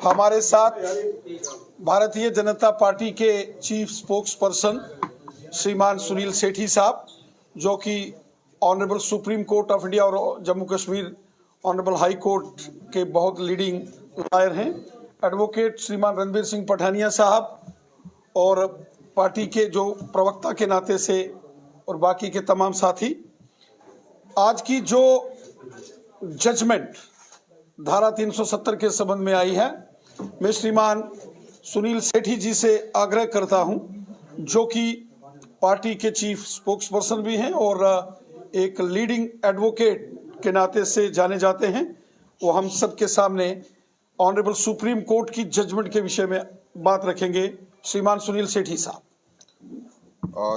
हमारे साथ भारतीय जनता पार्टी के चीफ स्पोक्स पर्सन श्रीमान सुनील सेठी साहब, जो कि honourable supreme court of India और Jammu Kashmir honourable high court के बहुत लीडिंग लॉयर हैं। एडवोकेट श्रीमान रणबीर सिंह पठानिया साहब और पार्टी के जो प्रवक्ता के नाते से और बाकी के तमाम साथी। आज की जो जजमेंट धारा 370 के संबंध में आई है, मैं श्रीमान सुनील सेठी जी से आग्रह करता हूं, जो कि पार्टी के चीफ स्पोक्स पर्सन भी हैं और एक लीडिंग एडवोकेट के नाते से जाने जाते हैं, वो हम सबके सामने ऑनरेबल सुप्रीम कोर्ट की जजमेंट के विषय में बात रखेंगे। श्रीमान सुनील सेठी साहब।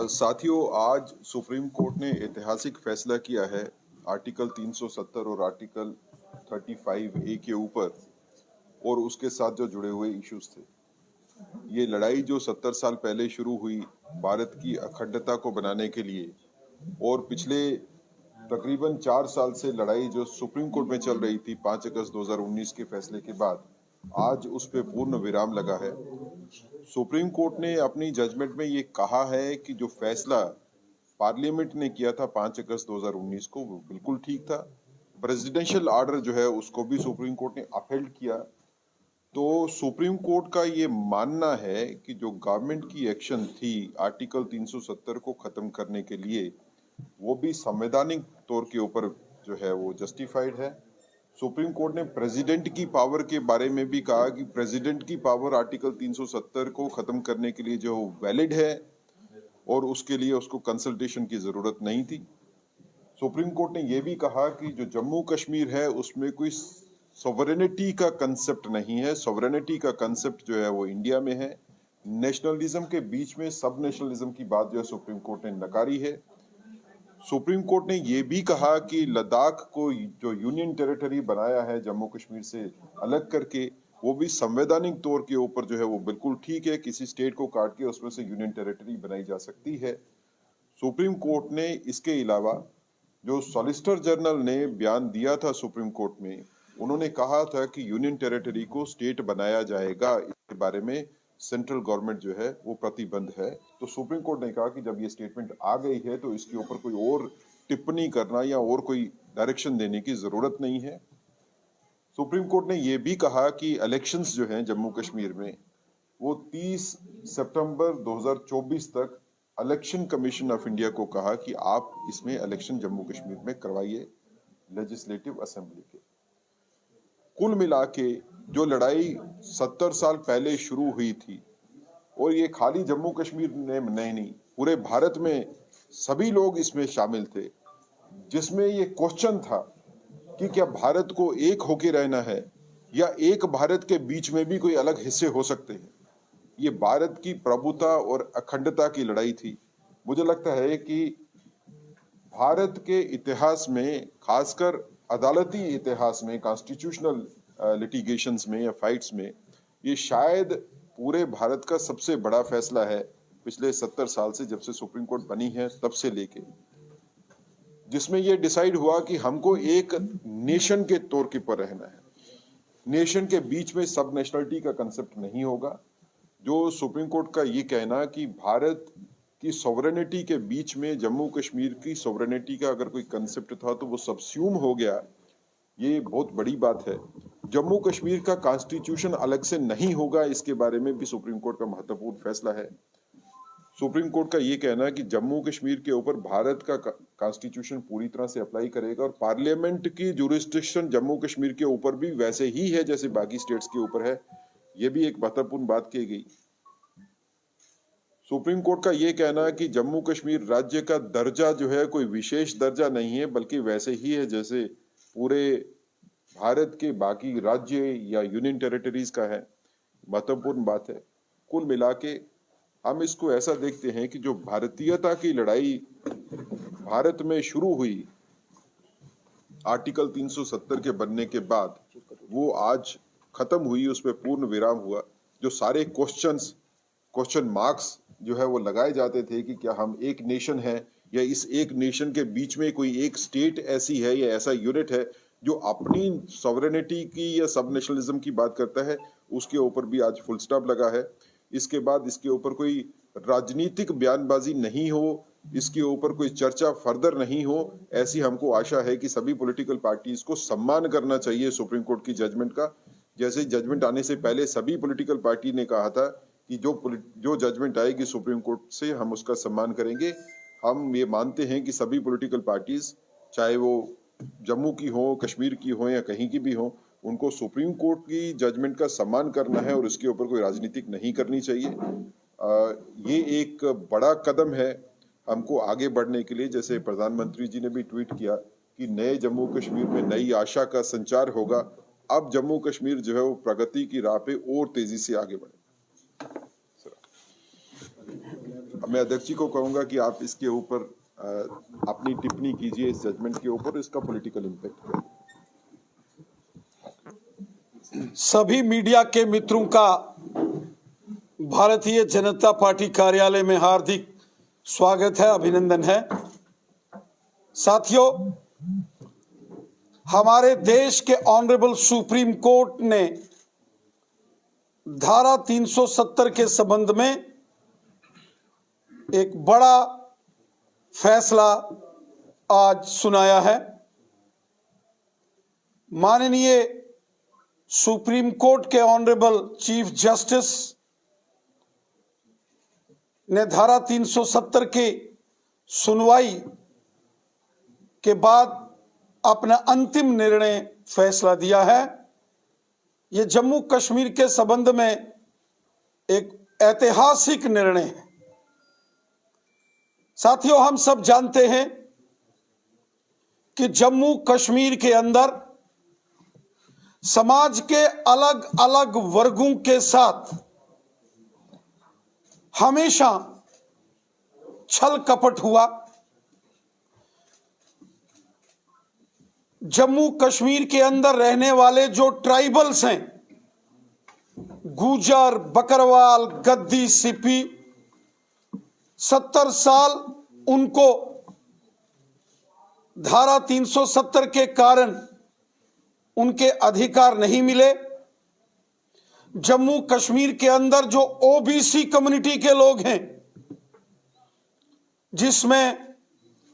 साथियों, आज सुप्रीम कोर्ट ने ऐतिहासिक फैसला किया है आर्टिकल 370 और आर्टिकल 35A के ऊपर और उसके साथ जो जुड़े हुए इश्यूज थे। ये लड़ाई जो 70 साल पहले शुरू हुई भारत की अखंडता को बनाने के लिए, और पिछले तकरीबन 4 साल से लड़ाई जो सुप्रीम कोर्ट में चल रही थी 5 अगस्त 2019 के फैसले के बाद, आज उस पे पूर्ण विराम लगा है। सुप्रीम कोर्ट ने अपनी जजमेंट में ये कहा है कि जो फैसला पार्लियामेंट ने किया था 5 अगस्त 2019 को, वो बिल्कुल ठीक था। प्रेसिडेंशियल ऑर्डर जो है उसको भी सुप्रीम कोर्ट ने अपहेल्ड किया। तो सुप्रीम कोर्ट का ये मानना है कि जो गवर्नमेंट की एक्शन थी आर्टिकल 370 को खत्म करने के लिए, वो भी संवैधानिक तौर के ऊपर जो है वो जस्टिफाइड है। सुप्रीम कोर्ट ने प्रेसिडेंट की पावर के बारे में भी कहा कि प्रेसिडेंट की पावर आर्टिकल 370 को खत्म करने के लिए जो वैलिड है और उसके लिए उसको कंसल्टेशन की जरूरत नहीं थी। सुप्रीम कोर्ट ने यह भी कहा कि जो जम्मू कश्मीर है उसमें कोई सॉवरेनिटी का कंसेप्ट नहीं है। सॉवरेनिटी का कंसेप्ट जो है वो इंडिया में है। नेशनलिज्म के बीच में सब नेशनलिज्म की बात जो है सुप्रीम कोर्ट ने नकारी है। सुप्रीम कोर्ट ने यह भी कहा कि लद्दाख को जो यूनियन टेरिटरी बनाया है जम्मू कश्मीर से अलग करके, वो भी संवैधानिक तौर के ऊपर जो है वो बिल्कुल ठीक है। किसी स्टेट को काट के उसमें से यूनियन टेरिटरी बनाई जा सकती है। सुप्रीम कोर्ट ने इसके अलावा जो सॉलिसिटर जनरल ने बयान दिया था सुप्रीम कोर्ट में, उन्होंने कहा था कि यूनियन टेरिटरी को स्टेट बनाया जाएगा, इसके बारे में सेंट्रल गवर्नमेंट जो है वो प्रतिबद्ध है। तो सुप्रीम कोर्ट ने कहा कि जब ये स्टेटमेंट आ गई है तो इसके ऊपर कोई और टिप्पणी करना या और कोई डायरेक्शन देने की जरूरत नहीं है। सुप्रीम कोर्ट ने यह भी कहा कि इलेक्शंस जो हैं जम्मू कश्मीर में वो 30 सितंबर 2024 तक इलेक्शन कमीशन ऑफ इंडिया को कहा कि आप इसमें इलेक्शन जम्मू कश्मीर में करवाइए लेजिस्लेटिव असेंबली के। कुल मिला के जो लड़ाई 70 साल पहले शुरू हुई थी, और ये खाली जम्मू कश्मीर में नहीं, पूरे भारत में सभी लोग इसमें शामिल थे, जिसमें ये क्वेश्चन था कि क्या भारत को एक होके रहना है या एक भारत के बीच में भी कोई अलग हिस्से हो सकते हैं। ये भारत की प्रभुता और अखंडता की लड़ाई थी। मुझे लगता है कि भारत के इतिहास में, खासकर अदालती इतिहास में, कॉन्स्टिट्यूशनल लिटिगेशंस में या फाइट्स में, ये शायद पूरे भारत का सबसे बड़ा फैसला है पिछले 70 साल से, जब से सुप्रीम कोर्ट बनी है तब से लेके, जिसमें ये डिसाइड हुआ कि हमको एक नेशन के तौर के पर रहना है। नेशन के बीच में सब नेशनलिटी का कंसेप्ट नहीं होगा। जो सुप्रीम कोर्ट का ये कहना कि भारत की सॉवरेनिटी के बीच में जम्मू कश्मीर की सॉवरेनिटी का अगर कोई कंसेप्ट था तो वो सबस्यूम हो गया, ये बहुत बड़ी बात है। जम्मू कश्मीर का कॉन्स्टिट्यूशन अलग से नहीं होगा, इसके बारे में भी सुप्रीम कोर्ट का महत्वपूर्ण फैसला है। सुप्रीम कोर्ट का ये कहना है कि जम्मू कश्मीर के ऊपर भारत का कॉन्स्टिट्यूशन पूरी तरह से अप्लाई करेगा और पार्लियामेंट की जुरिस्डिक्शन जम्मू कश्मीर के ऊपर भी वैसे ही है जैसे बाकी स्टेट्स के ऊपर है। ये भी एक महत्वपूर्ण बात की गई। सुप्रीम कोर्ट का ये कहना है कि जम्मू कश्मीर राज्य का दर्जा जो है कोई विशेष दर्जा नहीं है, बल्कि वैसे ही है जैसे पूरे भारत के बाकी राज्य या यूनियन टेरिटरीज का है। महत्वपूर्ण बात है। कुल मिला के हम इसको ऐसा देखते हैं कि जो भारतीयता की लड़ाई भारत में शुरू हुई आर्टिकल 370 के बनने के बाद, वो आज खत्म हुई, उस पर पूर्ण विराम हुआ। जो सारे क्वेश्चन मार्क्स जो है वो लगाए जाते थे कि क्या हम एक नेशन है या इस एक नेशन के बीच में कोई एक स्टेट ऐसी है या ऐसा यूनिट है जो अपनी सॉवरेनिटी की या सब नेशनलिज्म की बात करता है, उसके ऊपर भी आज फुल स्टॉप लगा है। इसके बाद इसके ऊपर कोई राजनीतिक बयानबाजी नहीं हो, इसके ऊपर कोई चर्चा फर्दर नहीं हो, ऐसी हमको आशा है कि सभी पॉलिटिकल पार्टीज को सम्मान करना चाहिए सुप्रीम कोर्ट की जजमेंट का। जैसे जजमेंट आने से पहले सभी पॉलिटिकल पार्टी ने कहा था कि जो जजमेंट आएगी सुप्रीम कोर्ट से हम उसका सम्मान करेंगे। हम ये मानते हैं कि सभी पॉलिटिकल पार्टीज, चाहे वो जम्मू की हो, कश्मीर की हो या कहीं की भी हो, उनको सुप्रीम कोर्ट की जजमेंट का सम्मान करना है और इसके ऊपर कोई राजनीतिक नहीं करनी चाहिए। ये एक बड़ा कदम है हमको आगे बढ़ने के लिए। जैसे प्रधानमंत्री जी ने भी ट्वीट किया कि नए जम्मू कश्मीर में नई आशा का संचार होगा। अब जम्मू कश्मीर जो है वो प्रगति की राह पे और तेजी से आगे बढ़े। मैं अध्यक्ष जी को कहूंगा कि आप इसके ऊपर अपनी टिप्पणी कीजिए, इस जजमेंट के ऊपर, इसका पॉलिटिकल इम्पैक्ट क्या है। सभी मीडिया के मित्रों का भारतीय जनता पार्टी कार्यालय में हार्दिक स्वागत है, अभिनंदन है। साथियों, हमारे देश के ऑनरेबल सुप्रीम कोर्ट ने धारा 370 के संबंध में एक बड़ा फैसला आज सुनाया है। माननीय सुप्रीम कोर्ट के ऑनरेबल चीफ जस्टिस ने धारा 370 की सुनवाई के बाद अपना अंतिम निर्णय फैसला दिया है। यह जम्मू कश्मीर के संबंध में एक ऐतिहासिक निर्णय है। साथियों, हम सब जानते हैं कि जम्मू कश्मीर के अंदर समाज के अलग अलग वर्गों के साथ हमेशा छल कपट हुआ। जम्मू कश्मीर के अंदर रहने वाले जो ट्राइबल्स हैं, गुजर, बकरवाल, गद्दी, सिपी, 70 साल उनको धारा 370 के कारण उनके अधिकार नहीं मिले। जम्मू कश्मीर के अंदर जो ओबीसी कम्युनिटी के लोग हैं, जिसमें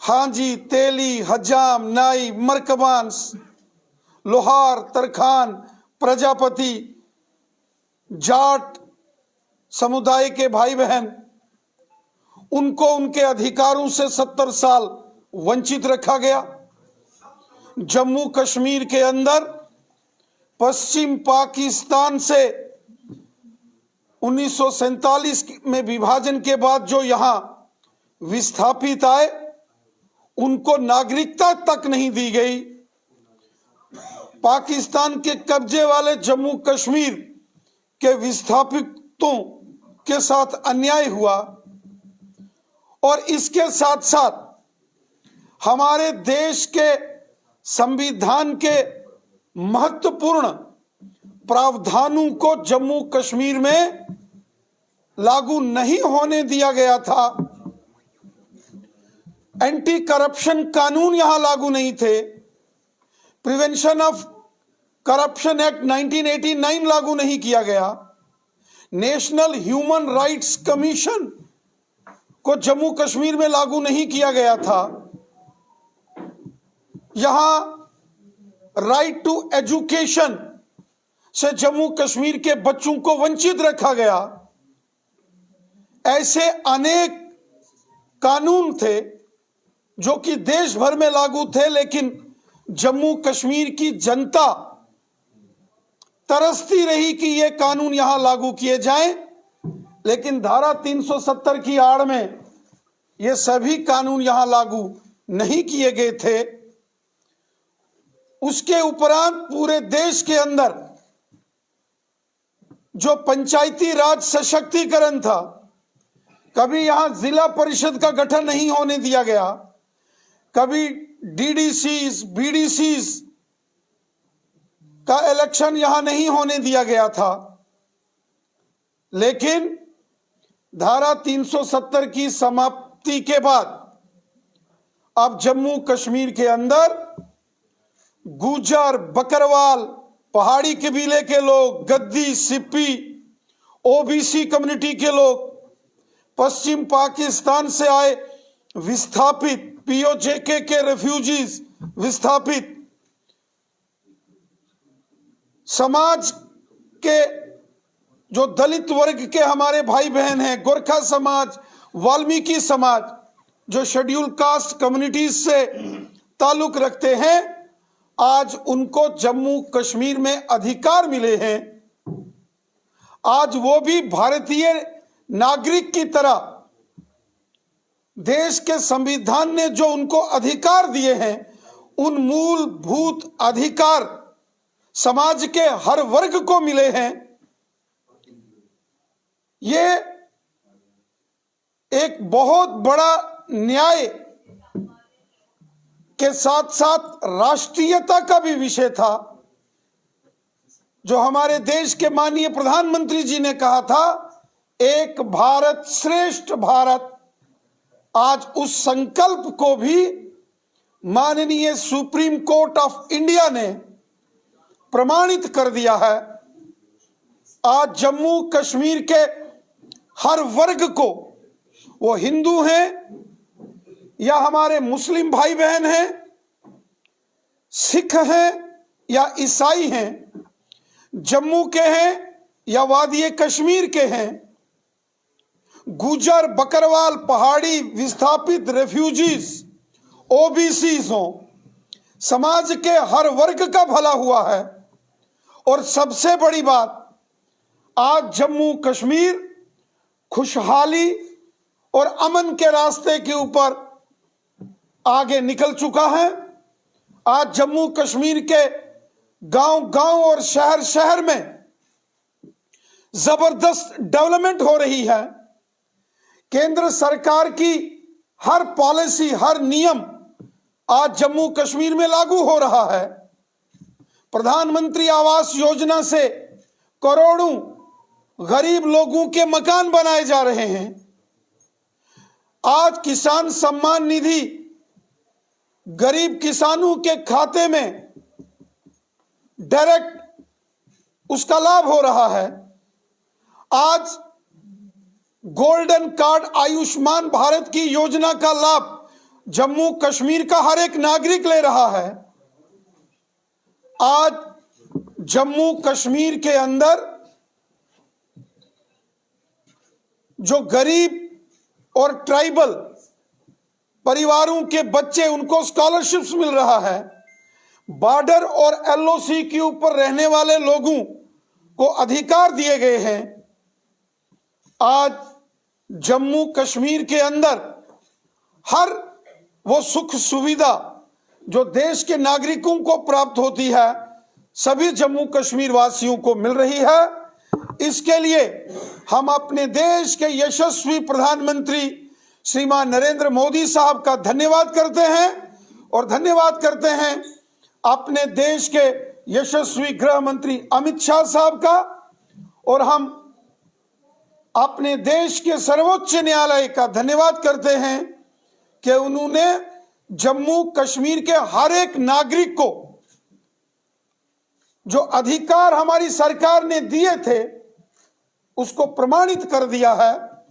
हांजी, तेली, हजाम, नाई, मरकबान, लोहार, तरखान, प्रजापति, जाट समुदाय के भाई बहन, उनको उनके अधिकारों से 70 साल वंचित रखा गया। जम्मू कश्मीर के अंदर पश्चिम पाकिस्तान से 1947 में विभाजन के बाद जो यहां विस्थापित आए, उनको नागरिकता तक नहीं दी गई। पाकिस्तान के कब्जे वाले जम्मू कश्मीर के विस्थापितों के साथ अन्याय हुआ और इसके साथ साथ हमारे देश के संविधान के महत्वपूर्ण प्रावधानों को जम्मू कश्मीर में लागू नहीं होने दिया गया था। एंटी करप्शन कानून यहां लागू नहीं थे। प्रिवेंशन ऑफ करप्शन एक्ट 1989 लागू नहीं किया गया। नेशनल ह्यूमन राइट्स कमीशन को जम्मू कश्मीर में लागू नहीं किया गया था। यहां राइट टू एजुकेशन से जम्मू कश्मीर के बच्चों को वंचित रखा गया। ऐसे अनेक कानून थे जो कि देश भर में लागू थे, लेकिन जम्मू कश्मीर की जनता तरसती रही कि ये कानून यहां लागू किए जाएं, लेकिन धारा 370 की आड़ में ये सभी कानून यहां लागू नहीं किए गए थे। उसके उपरांत पूरे देश के अंदर जो पंचायती राज सशक्तिकरण था, कभी यहां जिला परिषद का गठन नहीं होने दिया गया, कभी डीडीसीज, बीडीसीज का इलेक्शन यहां नहीं होने दिया गया था। लेकिन धारा 370 की समाप्ति के बाद अब जम्मू कश्मीर के अंदर गुजर, बकरवाल, पहाड़ी कबीले के लोग, गद्दी, सिप्पी, ओबीसी कम्युनिटी के लोग, पश्चिम पाकिस्तान से आए विस्थापित, पीओजेके के रेफ्यूजीज, विस्थापित, समाज के जो दलित वर्ग के हमारे भाई बहन हैं, गोरखा समाज, वाल्मीकि समाज, जो शेड्यूल कास्ट कम्युनिटीज से ताल्लुक रखते हैं, आज उनको जम्मू कश्मीर में अधिकार मिले हैं। आज वो भी भारतीय नागरिक की तरह देश के संविधान ने जो उनको अधिकार दिए हैं, उन मूलभूत अधिकार समाज के हर वर्ग को मिले हैं। ये एक बहुत बड़ा न्याय के साथ साथ राष्ट्रीयता का भी विषय था, जो हमारे देश के माननीय प्रधानमंत्री जी ने कहा था, एक भारत श्रेष्ठ भारत। आज उस संकल्प को भी माननीय सुप्रीम कोर्ट ऑफ इंडिया ने प्रमाणित कर दिया है। आज जम्मू कश्मीर के हर वर्ग को, वो हिंदू हैं या हमारे मुस्लिम भाई बहन हैं, सिख हैं या ईसाई हैं, जम्मू के हैं या वादी कश्मीर के हैं, गुजर, बकरवाल, पहाड़ी, विस्थापित, रेफ्यूजीज, ओबीसीज हों, समाज के हर वर्ग का भला हुआ है। और सबसे बड़ी बात, आज जम्मू कश्मीर खुशहाली और अमन के रास्ते के ऊपर आगे निकल चुका है। आज जम्मू कश्मीर के गांव-गांव और शहर-शहर में जबरदस्त डेवलपमेंट हो रही है। केंद्र सरकार की हर पॉलिसी, हर नियम आज जम्मू कश्मीर में लागू हो रहा है। प्रधानमंत्री आवास योजना से करोड़ों गरीब लोगों के मकान बनाए जा रहे हैं। आज किसान सम्मान निधि गरीब किसानों के खाते में डायरेक्ट उसका लाभ हो रहा है। आज गोल्डन कार्ड, आयुष्मान भारत की योजना का लाभ जम्मू कश्मीर का हर एक नागरिक ले रहा है। आज जम्मू कश्मीर के अंदर जो गरीब और ट्राइबल परिवारों के बच्चे, उनको स्कॉलरशिप्स मिल रहा है। बॉर्डर और एलओसी के ऊपर रहने वाले लोगों को अधिकार दिए गए हैं। आज जम्मू कश्मीर के अंदर हर वो सुख सुविधा जो देश के नागरिकों को प्राप्त होती है, सभी जम्मू कश्मीर वासियों को मिल रही है। इसके लिए हम अपने देश के यशस्वी प्रधानमंत्री श्रीमान नरेंद्र मोदी साहब का धन्यवाद करते हैं और धन्यवाद करते हैं अपने देश के यशस्वी गृह मंत्री अमित शाह साहब का। और हम अपने देश के सर्वोच्च न्यायालय का धन्यवाद करते हैं कि उन्होंने जम्मू कश्मीर के हर एक नागरिक को जो अधिकार हमारी सरकार ने दिए थे, उसको प्रमाणित कर दिया है।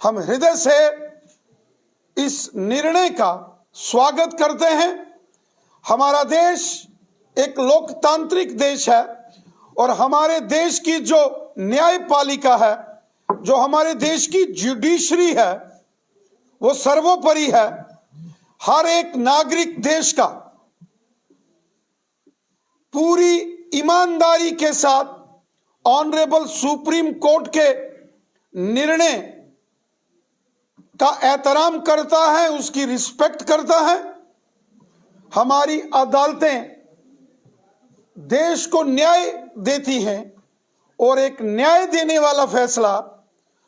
हम हृदय से इस निर्णय का स्वागत करते हैं। हमारा देश एक लोकतांत्रिक देश है और हमारे देश की जो न्यायपालिका है, जो हमारे देश की जुडिशरी है, वो सर्वोपरि है। हर एक नागरिक देश का पूरी ईमानदारी के साथ ऑनरेबल सुप्रीम कोर्ट के निर्णय का एहतराम करता है, उसकी रिस्पेक्ट करता है। हमारी अदालतें देश को न्याय देती हैं और एक न्याय देने वाला फैसला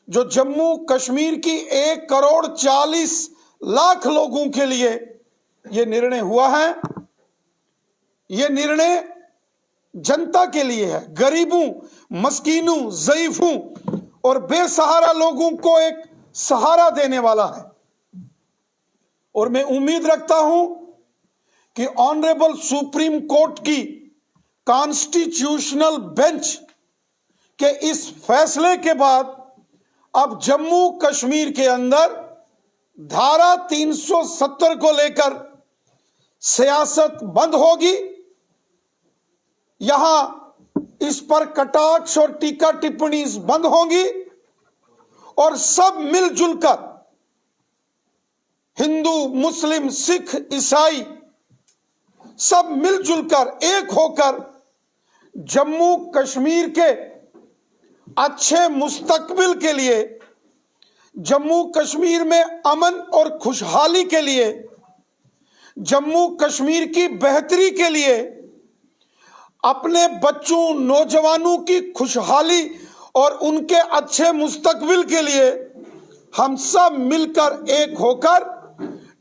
जो जम्मू कश्मीर की 1,40,00,000 लोगों के लिए यह निर्णय हुआ है, यह निर्णय जनता के लिए है। गरीबों, मस्कीनों, ज़ईफों और बेसहारा लोगों को एक सहारा देने वाला है। और मैं उम्मीद रखता हूं कि ऑनरेबल सुप्रीम कोर्ट की कॉन्स्टिट्यूशनल बेंच के इस फैसले के बाद अब जम्मू कश्मीर के अंदर धारा 370 को लेकर सियासत बंद होगी। यहां इस पर कटाक्ष और टीका टिप्पणी बंद होंगी और सब मिलजुल कर हिंदू, मुस्लिम, सिख, ईसाई सब मिलजुल कर एक होकर जम्मू कश्मीर के अच्छे मुस्तकबिल के लिए, जम्मू कश्मीर में अमन और खुशहाली के लिए, जम्मू कश्मीर की बेहतरी के लिए, अपने बच्चों, नौजवानों की खुशहाली और उनके अच्छे मुस्तकबिल के लिए हम सब मिलकर एक होकर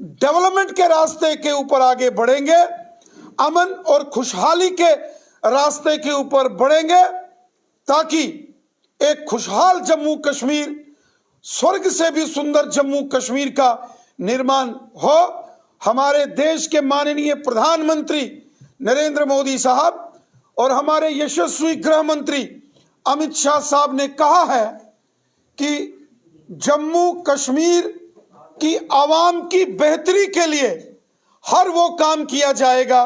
डेवलपमेंट के रास्ते के ऊपर आगे बढ़ेंगे, अमन और खुशहाली के रास्ते के ऊपर बढ़ेंगे, ताकि एक खुशहाल जम्मू कश्मीर, स्वर्ग से भी सुंदर जम्मू कश्मीर का निर्माण हो। हमारे देश के माननीय प्रधानमंत्री नरेंद्र मोदी साहब और हमारे यशस्वी गृह मंत्री अमित शाह साहब ने कहा है कि जम्मू कश्मीर की आवाम की बेहतरी के लिए हर वो काम किया जाएगा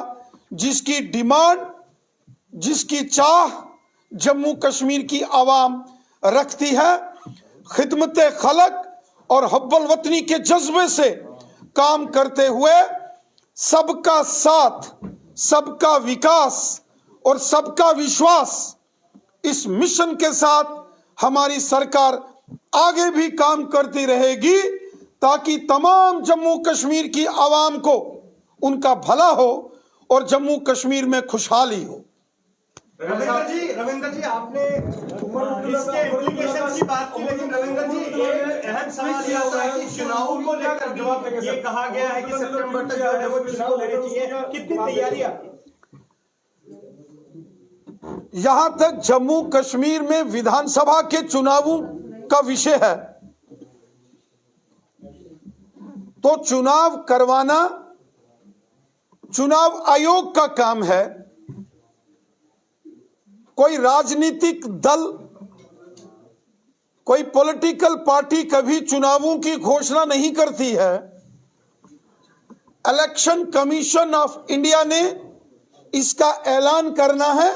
जिसकी डिमांड, जिसकी चाह जम्मू कश्मीर की आवाम रखती है। खिदमत खलक और हब्बल वतनी के जज्बे से काम करते हुए सबका साथ, सबका विकास और सबका विश्वास, इस मिशन के साथ हमारी सरकार आगे भी काम करती रहेगी, ताकि तमाम जम्मू कश्मीर की आवाम को उनका भला हो और जम्मू कश्मीर में खुशहाली हो। रविंद्र जी, आपने इसके इम्प्लीकेशंस की बात की, लेकिन रविंद्र जी एक अहम सवाल यह आता है कि चुनावों को लेकर भी ये कहा गया है कि सितंबर तक जो है वो चुनाव लेने चाहिए, कितनी तैयारी आपकी? यहां तक जम्मू कश्मीर में विधानसभा के चुनावों का विषय है, तो चुनाव करवाना चुनाव आयोग का काम है। कोई राजनीतिक दल, कोई पॉलिटिकल पार्टी कभी चुनावों की घोषणा नहीं करती है। इलेक्शन कमीशन ऑफ इंडिया ने इसका ऐलान करना है।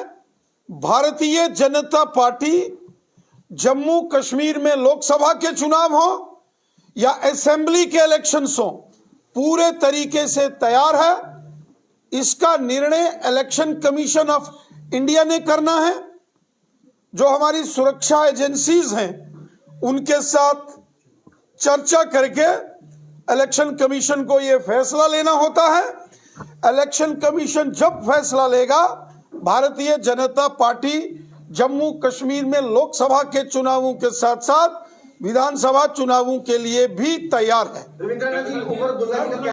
भारतीय जनता पार्टी जम्मू कश्मीर में लोकसभा के चुनाव हो या असेंबली के इलेक्शंस हो, पूरे तरीके से तैयार है। इसका निर्णय इलेक्शन कमीशन ऑफ इंडिया ने करना है। जो हमारी सुरक्षा एजेंसीज हैं उनके साथ चर्चा करके इलेक्शन कमीशन को यह फैसला लेना होता है। इलेक्शन कमीशन जब फैसला लेगा, भारतीय जनता पार्टी जम्मू कश्मीर में लोकसभा के चुनावों के साथ साथ विधानसभा चुनावों के लिए भी तैयार है।